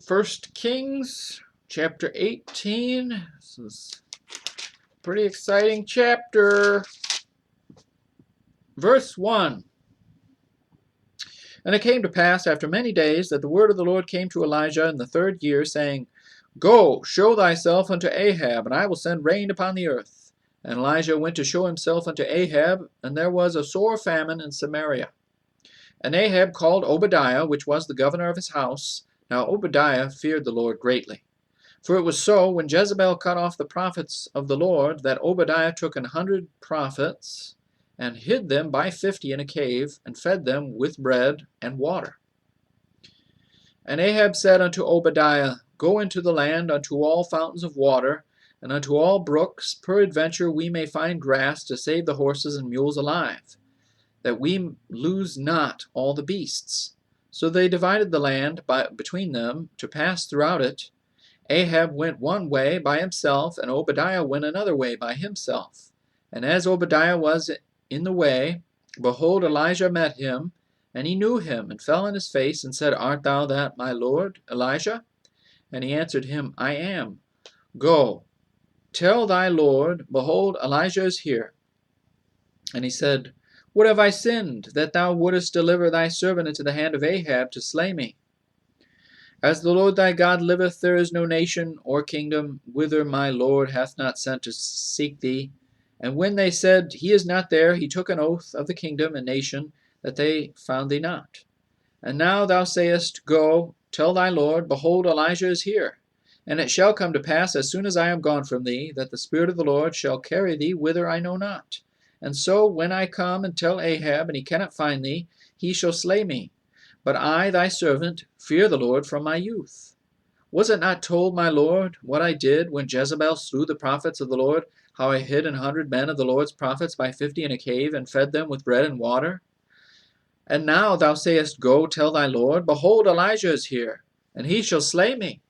First Kings chapter 18. This is a pretty exciting chapter. Verse 1. And it came to pass after many days that the word of the Lord came to Elijah in the 3rd year, saying, Go, show thyself unto Ahab, and I will send rain upon the earth. And Elijah went to show himself unto Ahab, and there was a sore famine in Samaria. And Ahab called Obadiah, which was the governor of his house. Now Obadiah feared the Lord greatly. For it was so, when Jezebel cut off the prophets of the Lord, that Obadiah took 100 prophets, and hid them by 50 in a cave, and fed them with bread and water. And Ahab said unto Obadiah, Go into the land unto all fountains of water, and unto all brooks, peradventure we may find grass to save the horses and mules alive, that we lose not all the beasts. So they divided the land between them to pass throughout it. Ahab went one way by himself, and Obadiah went another way by himself. And as Obadiah was in the way, behold, Elijah met him, and he knew him, and fell on his face, and said, Art thou that my lord, Elijah? And he answered him, I am. Go, tell thy lord, behold, Elijah is here. And he said, What have I sinned, that thou wouldest deliver thy servant into the hand of Ahab to slay me? As the Lord thy God liveth, there is no nation or kingdom whither my Lord hath not sent to seek thee. And when they said, He is not there, he took an oath of the kingdom and nation, that they found thee not. And now thou sayest, Go, tell thy Lord, behold, Elijah is here. And it shall come to pass, as soon as I am gone from thee, that the Spirit of the Lord shall carry thee whither I know not. And so, when I come and tell Ahab, and he cannot find thee, he shall slay me. But I, thy servant, fear the Lord from my youth. Was it not told, my Lord, what I did when Jezebel slew the prophets of the Lord, how I hid 100 men of the Lord's prophets by 50 in a cave, and fed them with bread and water? And now thou sayest, Go, tell thy Lord, behold, Elijah is here, and he shall slay me.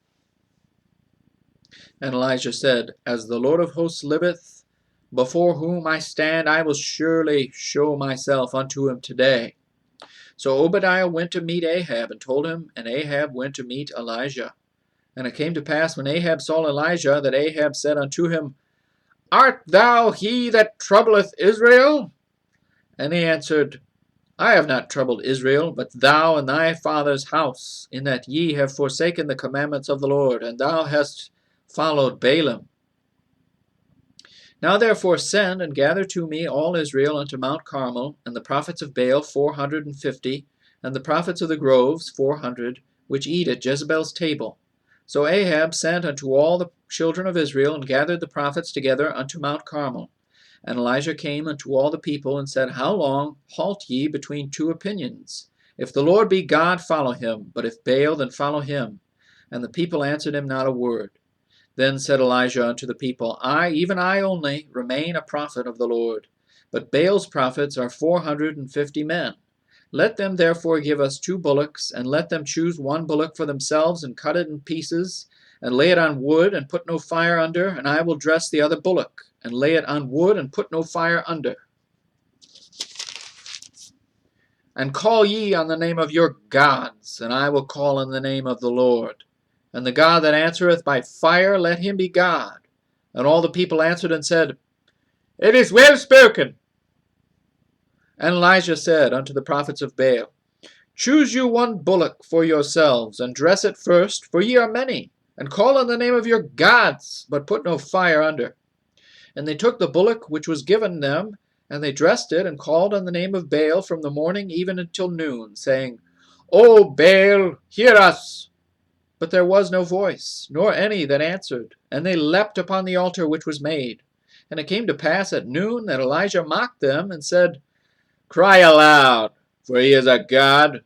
And Elijah said, As the Lord of hosts liveth, before whom I stand, I will surely show myself unto him today. So Obadiah went to meet Ahab, and told him, and Ahab went to meet Elijah. And it came to pass, when Ahab saw Elijah, that Ahab said unto him, Art thou he that troubleth Israel? And he answered, I have not troubled Israel, but thou and thy father's house, in that ye have forsaken the commandments of the Lord, and thou hast followed Baalim. Now therefore send and gather to me all Israel unto Mount Carmel, and the prophets of Baal 450, and the prophets of the groves 400, which eat at Jezebel's table. So Ahab sent unto all the children of Israel, and gathered the prophets together unto Mount Carmel. And Elijah came unto all the people, and said, How long halt ye between two opinions? If the Lord be God, follow him, but if Baal, then follow him. And the people answered him not a word. Then said Elijah unto the people, I, even I only, remain a prophet of the Lord, but Baal's prophets are 450 men. Let them therefore give us 2 bullocks, and let them choose 1 bullock for themselves, and cut it in pieces, and lay it on wood, and put no fire under, and I will dress the other bullock, and lay it on wood, and put no fire under. And call ye on the name of your gods, and I will call on the name of the Lord. And the God that answereth by fire, let him be God. And all the people answered and said, It is well spoken. And Elijah said unto the prophets of Baal, Choose you 1 bullock for yourselves, and dress it first, for ye are many, and call on the name of your gods, but put no fire under. And they took the bullock which was given them, and they dressed it, and called on the name of Baal from the morning even until noon, saying, O Baal, hear us! But there was no voice, nor any that answered. And they leapt upon the altar which was made. And it came to pass at noon that Elijah mocked them, and said, Cry aloud, for he is a god.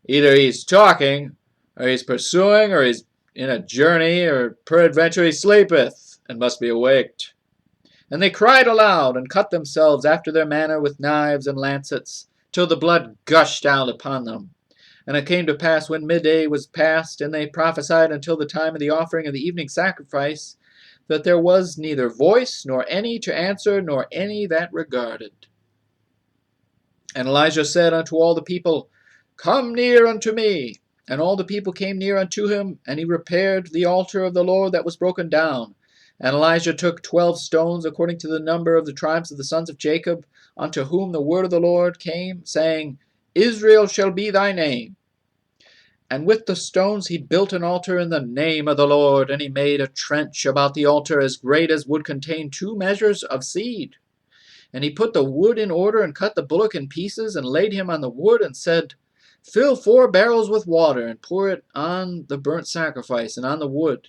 Either he is talking, or he is pursuing, or he is in a journey, or peradventure he sleepeth, and must be awaked. And they cried aloud, and cut themselves after their manner with knives and lancets, till the blood gushed out upon them. And it came to pass, when midday was past, and they prophesied until the time of the offering of the evening sacrifice, that there was neither voice, nor any to answer, nor any that regarded. And Elijah said unto all the people, Come near unto me. And all the people came near unto him, and he repaired the altar of the Lord that was broken down. And Elijah took 12 stones, according to the number of the tribes of the sons of Jacob, unto whom the word of the Lord came, saying, Israel shall be thy name. And with the stones he built an altar in the name of the Lord, and he made a trench about the altar as great as would contain 2 measures of seed. And he put the wood in order, and cut the bullock in pieces, and laid him on the wood, and said, Fill 4 barrels with water, and pour it on the burnt sacrifice, and on the wood.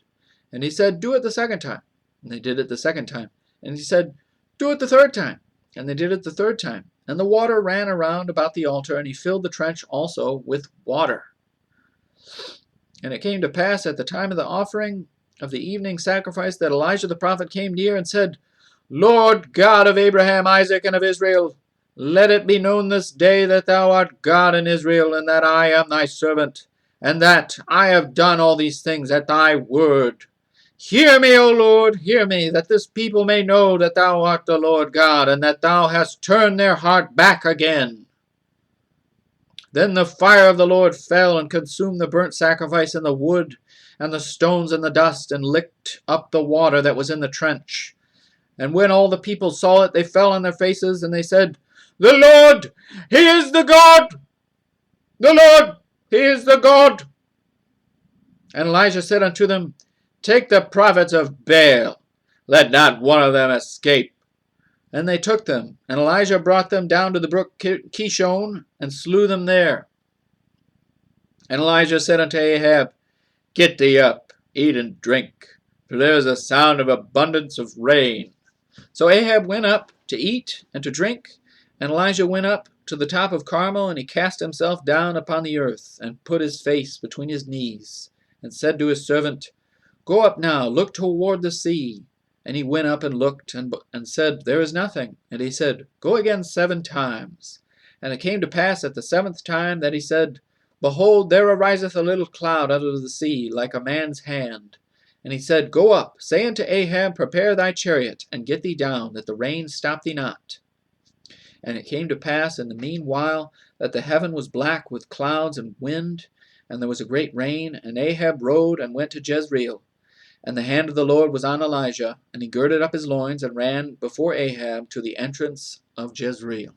And he said, Do it the second time. And they did it the second time. And he said, Do it the third time. And they did it the third time. And the water ran around about the altar, and he filled the trench also with water. And it came to pass at the time of the offering of the evening sacrifice that Elijah the prophet came near and said, Lord God of Abraham, Isaac, and of Israel, let it be known this day that thou art God in Israel, and that I am thy servant, and that I have done all these things at thy word. Hear me, O Lord, hear me, that this people may know that thou art the Lord God, and that thou hast turned their heart back again. Then the fire of the Lord fell and consumed the burnt sacrifice and the wood, and the stones and the dust, and licked up the water that was in the trench. And when all the people saw it, they fell on their faces, and they said, The Lord, he is the God! The Lord, he is the God! And Elijah said unto them, Take the prophets of Baal, let not one of them escape. And they took them, and Elijah brought them down to the brook Kishon, and slew them there. And Elijah said unto Ahab, Get thee up, eat and drink, for there is a sound of abundance of rain. So Ahab went up to eat and to drink, and Elijah went up to the top of Carmel, and he cast himself down upon the earth, and put his face between his knees, and said to his servant, Go up now, look toward the sea. And he went up and looked, and said, There is nothing. And he said, Go again 7 times. And it came to pass at the 7th time that he said, Behold, there ariseth a little cloud out of the sea, like a man's hand. And he said, Go up, say unto Ahab, Prepare thy chariot, and get thee down, that the rain stop thee not. And it came to pass in the meanwhile that the heaven was black with clouds and wind, and there was a great rain, and Ahab rode and went to Jezreel. And the hand of the Lord was on Elijah, and he girded up his loins, and ran before Ahab to the entrance of Jezreel.